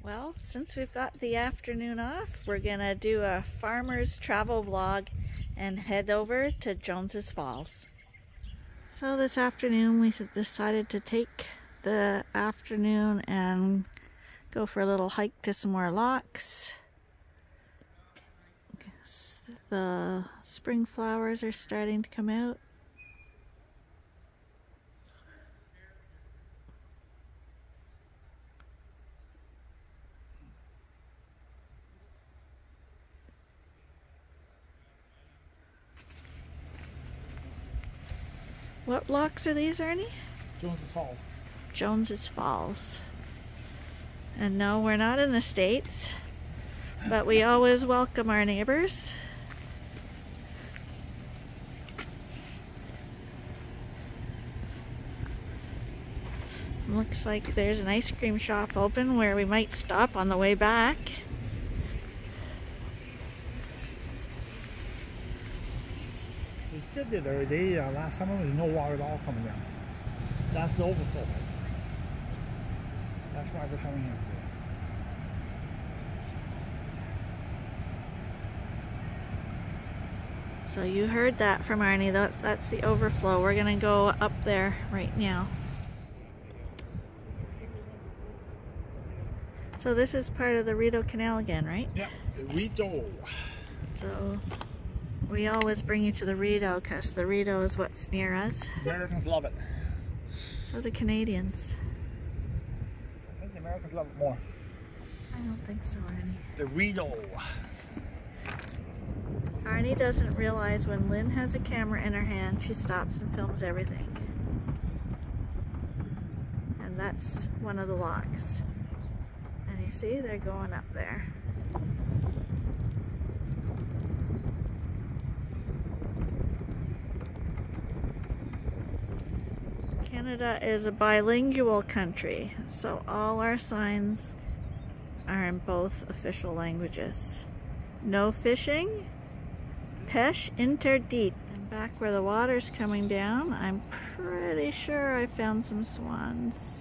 Well, since we've got the afternoon off, we're gonna do a farmer's travel vlog and head over to Jones's Falls. So this afternoon we decided to take the afternoon and go for a little hike to some more locks. The spring flowers are starting to come out. What locks are these, Arnie? Jones's Falls. Jones's Falls. And no, we're not in the States, but we always welcome our neighbors. Looks like there's an ice cream shop open where we might stop on the way back. They said the other day, last summer, there's no water at all coming down. That's the overflow. That's why we're coming here today. So you heard that from Arnie. That's the overflow. We're gonna go up there right now. So this is part of the Rideau Canal again, right? Yeah, the Rideau. So we always bring you to the Rideau because the Rideau is what's near us. Americans love it. So do Canadians. I think the Americans love it more. I don't think so, Arnie. The Rideau. Arnie doesn't realize when Lynn has a camera in her hand, she stops and films everything. And that's one of the locks. And you see, they're going up there. Canada is a bilingual country, so all our signs are in both official languages. No fishing, pêche interdite. And back where the water's coming down, I'm pretty sure I found some swans.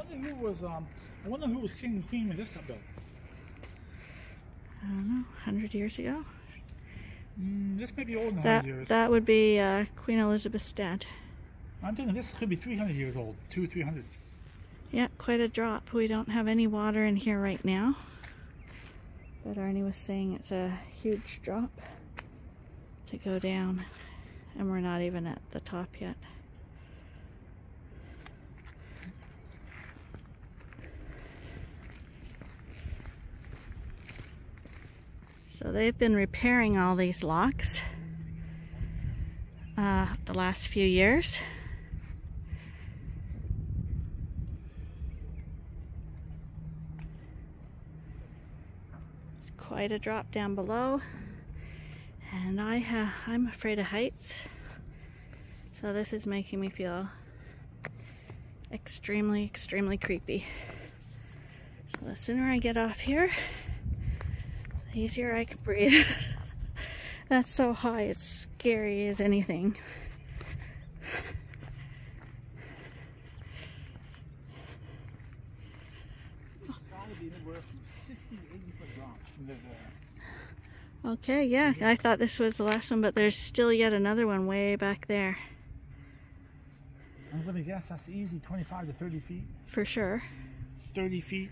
I wonder who was king and queen when this got built. I don't know, 100 years ago? This may be older than 100 years. That would be Queen Elizabeth's dad. I'm thinking this could be 300 years old, 200-300. Yeah, quite a drop. We don't have any water in here right now. But Arnie was saying it's a huge drop to go down. And we're not even at the top yet. So they've been repairing all these locks the last few years. It's quite a drop down below, and I'm afraid of heights, so this is making me feel extremely creepy. So the sooner I get off here, the easier I can breathe. That's so high, it's scary as anything. It's gotta be anywhere from 60 to 80 foot drops from there. Okay, yeah, I thought this was the last one, but there's still yet another one way back there. I'm gonna guess that's easy 25 to 30 feet. For sure. 30 feet.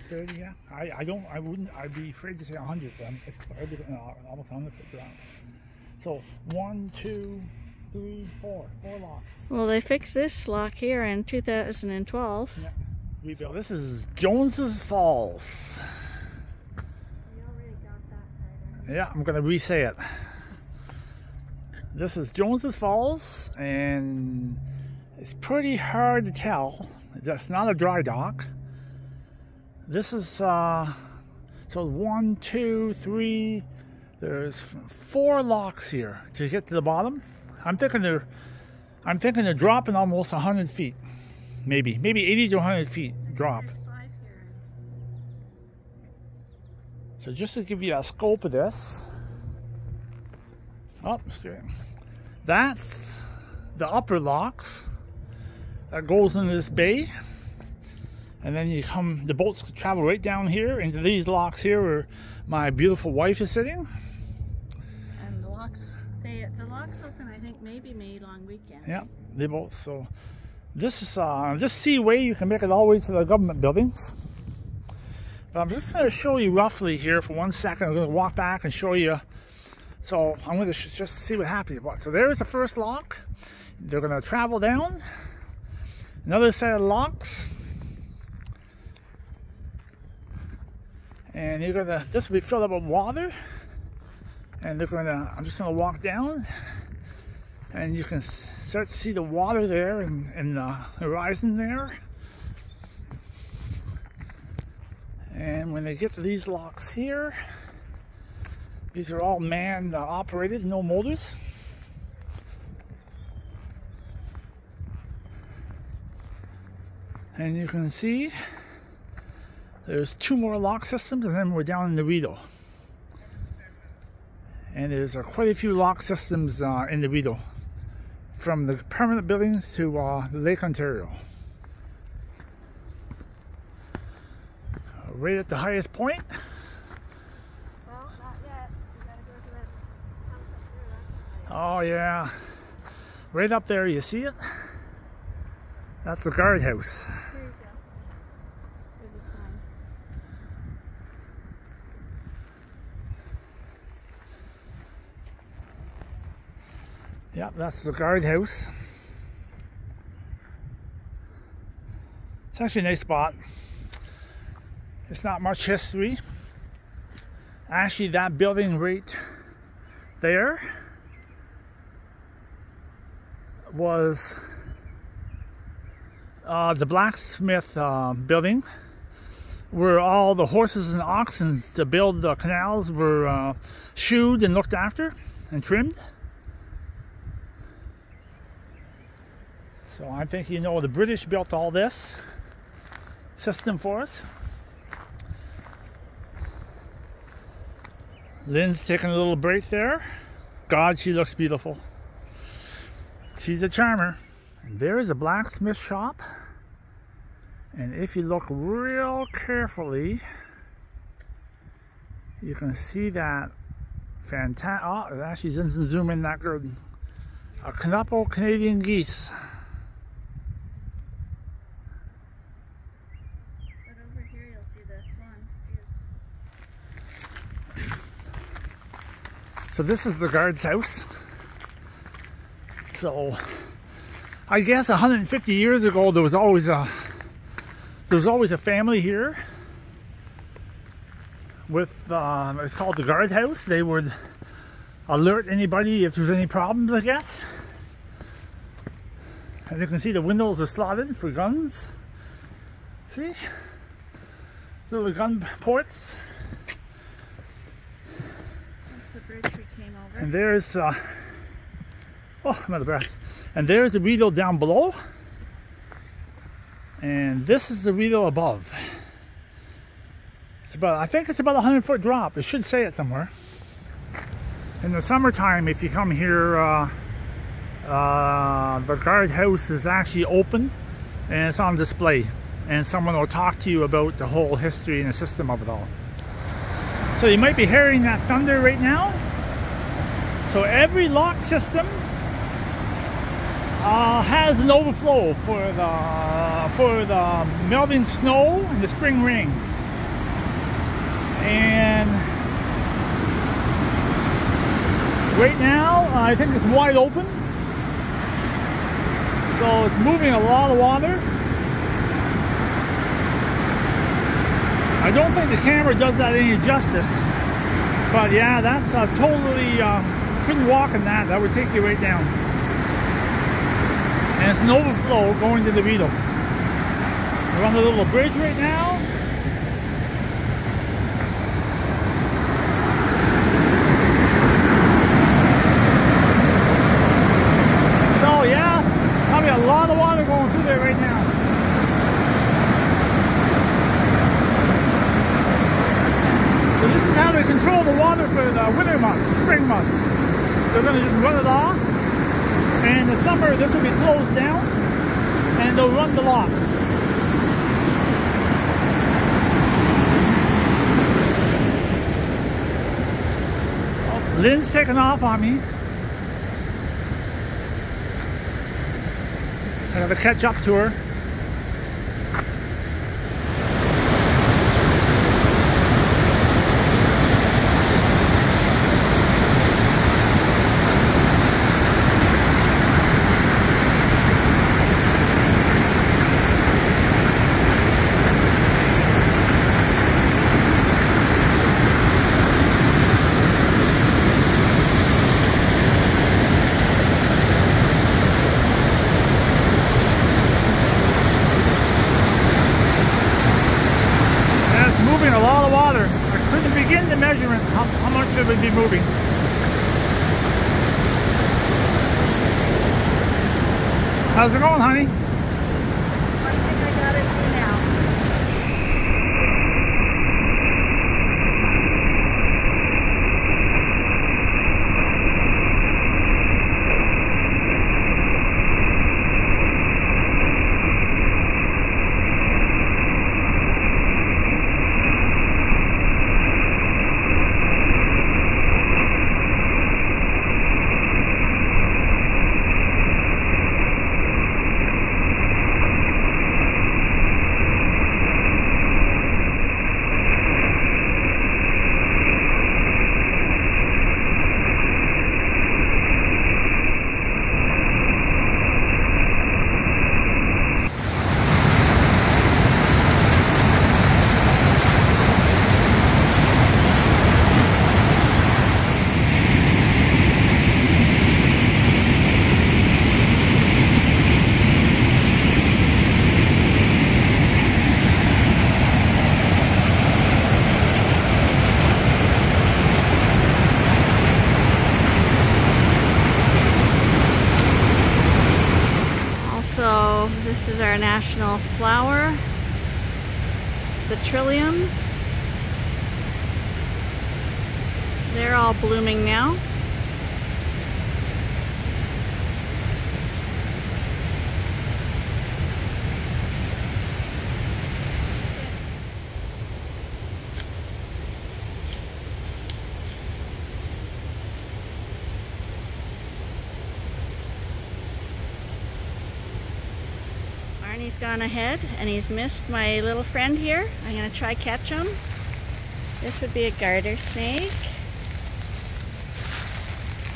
30, yeah. I'd be afraid to say 100, but it's almost 100 foot drop. So 1, 2, 3, 4 locks. Well, they fixed this lock here in 2012. Yeah. So this is Jones's Falls. You already got that right. Yeah, I'm gonna re-say it. This is Jones's Falls, and it's pretty hard to tell. It's not a dry dock. This is so 1, 2, 3. There's 4 locks here to get to the bottom. I'm thinking they're dropping almost 100 feet, maybe 80 to 100 feet drop. There's 5 here. So just to give you a scope of this, that's the upper locks. that goes into this bay. And then the boats travel right down here into these locks here where my beautiful wife is sitting. And the locks open, I think, maybe May long weekend. Yeah, they both. So this is this seaway, you can make it all the way to the government buildings. But I'm just going to show you roughly here for 1 second. I'm going to walk back and show you. So I'm going to just see what happens. So there's the first lock. They're going to travel down. Another set of locks. And you're gonna, this will be filled up with water, and I'm just gonna walk down, and you can start to see the water there and the horizon there. And when they get to these locks here, these are all man operated, no motors. And you can see there's 2 more lock systems, and then we're down in the Rideau. And there's quite a few lock systems in the Rideau, from the permanent buildings to Lake Ontario. Right at the highest point. Well, not yet. We gotta go to that house up there. Oh yeah, right up there, you see it? That's the guardhouse. There you go. There's a sign. Yep, that's the guardhouse. It's actually a nice spot. It's not much history. Actually, that building right there was the blacksmith building, where all the horses and oxen to build the canals were shoed and looked after and trimmed. So I think, you know, the British built all this system for us. Lynn's taking a little break there. God, she looks beautiful. She's a charmer. And there is a blacksmith shop. And if you look real carefully, you can see that fantastic. Oh, it actually doesn't zoom in that good. A couple Canadian geese. But over here you'll see the swans too. So this is the guard's house. So I guess 150 years ago there was always a family here with it's called the guardhouse. They would alert anybody if there's any problems, I guess. And you can see the windows are slotted for guns. See? Little gun ports. That's the bridge we came over. And there's oh, I'm out of breath. And there's the Rideau down below. And this is the Rideau above. It's about, I think it's about a 100-foot drop. It should say it somewhere. In the summertime, if you come here, the guardhouse is actually open and it's on display. And someone will talk to you about the whole history and the system of it all. So you might be hearing that thunder right now. So every lock system has an overflow for the melting snow and the spring rains. And right now, I think it's wide open. So it's moving a lot of water. I don't think the camera does that any justice. But yeah, that's totally, couldn't walk in that. That would take you right down. And it's an overflow going to the Rideau. We're on the little bridge right now. So yeah, probably a lot of water going through there right now. So this is how they control the water for the winter months, the spring months. They're going to just run it off. And in the summer, this will be closed down. And and they'll run the locks. Oh, Lynn's taking off on me. I have to catch up to her. A lot of water. I couldn't begin to measure how much it would be moving. How's it going, honey? I think I got it now. This is our national flower, the trilliums. They're all blooming now. Barney's gone ahead and he's missed my little friend here. I'm going to try catch him. This would be a garter snake.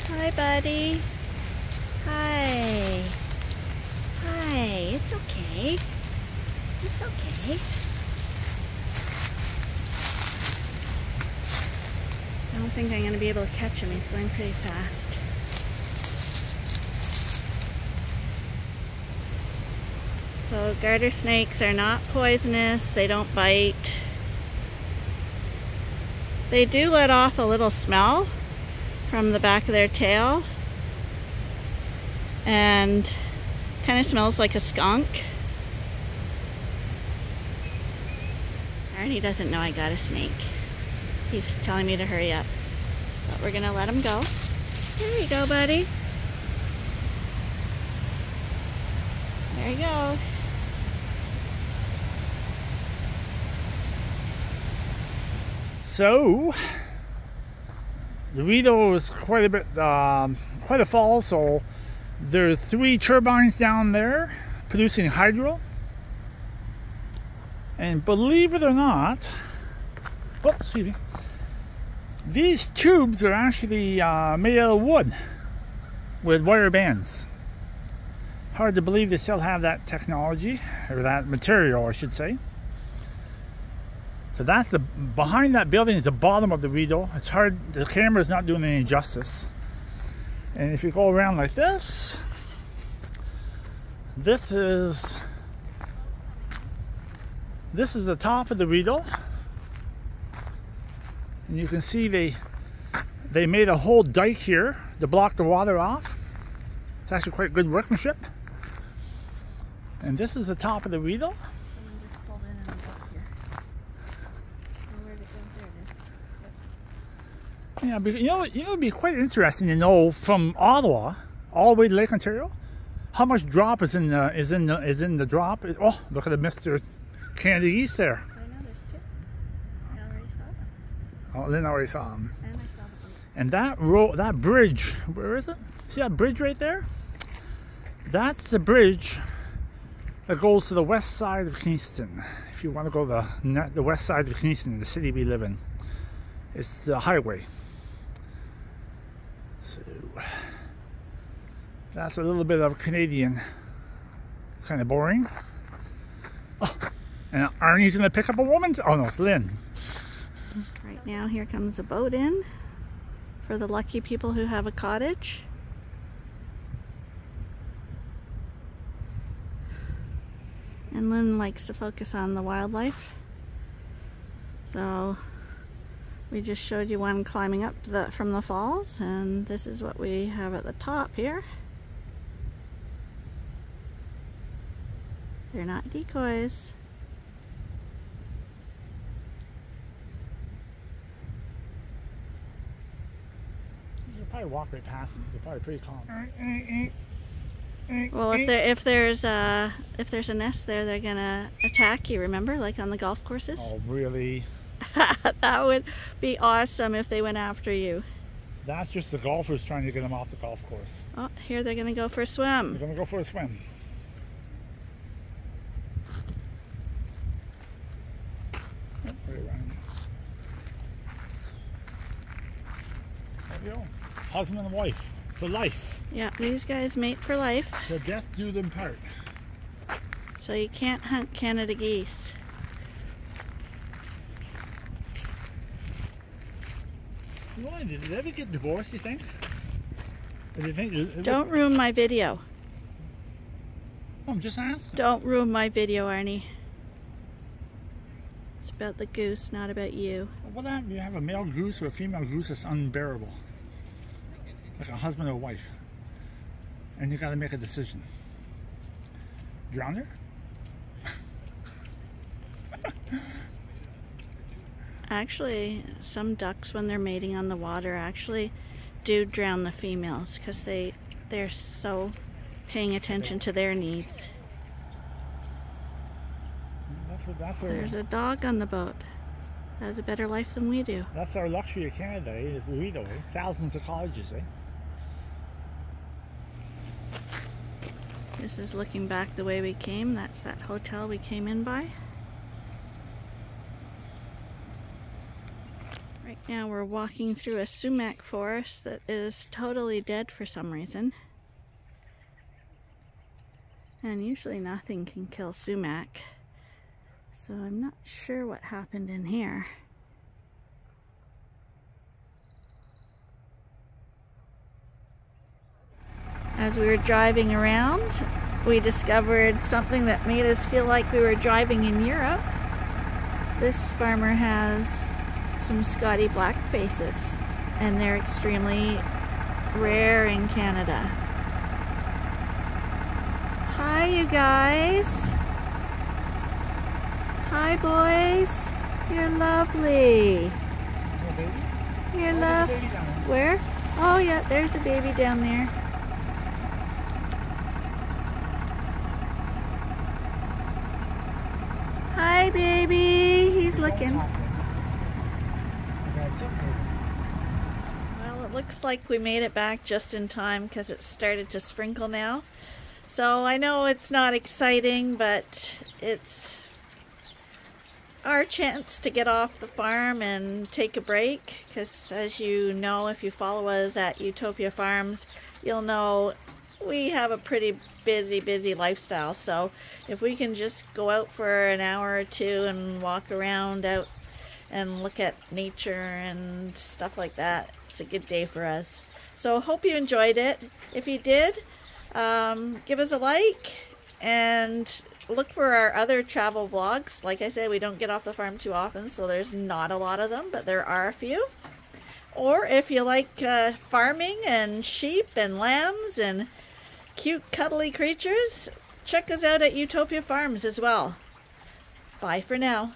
Hi, buddy. Hi. Hi. It's okay. It's okay. I don't think I'm going to be able to catch him. He's going pretty fast. So garter snakes are not poisonous, they don't bite. They do let off a little smell from the back of their tail and kind of smells like a skunk. Arnie doesn't know I got a snake. He's telling me to hurry up, but we're gonna let him go. There you go, buddy. There he goes. So, the Rideau is quite a fall, so there are 3 turbines down there producing hydro. And believe it or not, oh, excuse me, these tubes are actually made out of wood with wire bands. Hard to believe they still have that technology, or that material, I should say. So that's behind that building is the bottom of the Rideau. It's hard, the camera's not doing any justice. And if you go around like this, this is the top of the Rideau. And you can see they made a whole dike here to block the water off. It's actually quite good workmanship. And this is the top of the Rideau. Yeah, but you know, it would be quite interesting to know from Ottawa all the way to Lake Ontario, How much drop is in the drop? Oh, look at the Mr. Canada geese there. I know there's two. I already saw them. Oh, Lynn already saw them. And I saw them. And that bridge, where is it? See that bridge right there? That's the bridge that goes to the west side of Kingston. If you want to go to the west side of Kingston, the city we live in, it's the highway. So that's a little bit of Canadian, kind of boring. Oh, and Arnie's gonna pick up a woman. Oh no, it's Lynn. Right now, here comes a boat in for the lucky people who have a cottage. And Lynn likes to focus on the wildlife. So we just showed you one climbing up from the falls, and this is what we have at the top here. They're not decoys. You'll probably walk right past them. They're probably pretty calm. Well, if there's a nest there, they're gonna attack you. Remember, like on the golf courses. Oh, really? That would be awesome if they went after you. That's just the golfers trying to get them off the golf course. Oh, here they're gonna go for a swim. They're gonna go for a swim. Oh, right around. There you go. Husband and wife for life. Yeah, these guys mate for life. To death do them part. So you can't hunt Canada geese. Why, did they ever get divorced, you think? Or do you think Don't ruin my video. Oh, I'm just asking. Don't ruin my video, Arnie. It's about the goose, not about you. What happened? You have a male goose or a female goose that's unbearable. Like a husband or wife. And you gotta make a decision. Drown her? Actually, some ducks, when they're mating on the water, actually do drown the females because they're so paying attention to their needs. There's a dog on the boat. Has a better life than we do. That's our luxury of Canada, eh? Rideau, eh? Thousands of cottages, eh? This is looking back the way we came. That's that hotel we came in by. Right now we're walking through a sumac forest that is totally dead for some reason. And usually nothing can kill sumac. So I'm not sure what happened in here. As we were driving around, we discovered something that made us feel like we were driving in Europe. This farmer has some Scotty blackfaces, and they're extremely rare in Canada. Hi, you guys. Hi, boys. You're lovely. You're lovely. Where? Oh, yeah, there's a baby down there. Hi, baby. He's looking. Well, it looks like we made it back just in time because it started to sprinkle now. So I know it's not exciting, but it's our chance to get off the farm and take a break, because as you know, if you follow us at Ewetopia Farms, you'll know we have a pretty busy lifestyle. So if we can just go out for an hour or two and walk around out and look at nature and stuff like that, it's a good day for us. So hope you enjoyed it. If you did, give us a like and look for our other travel vlogs. Like I said, we don't get off the farm too often, so there's not a lot of them, but there are a few. Or if you like farming and sheep and lambs and cute cuddly creatures, check us out at Ewetopia Farms as well. Bye for now.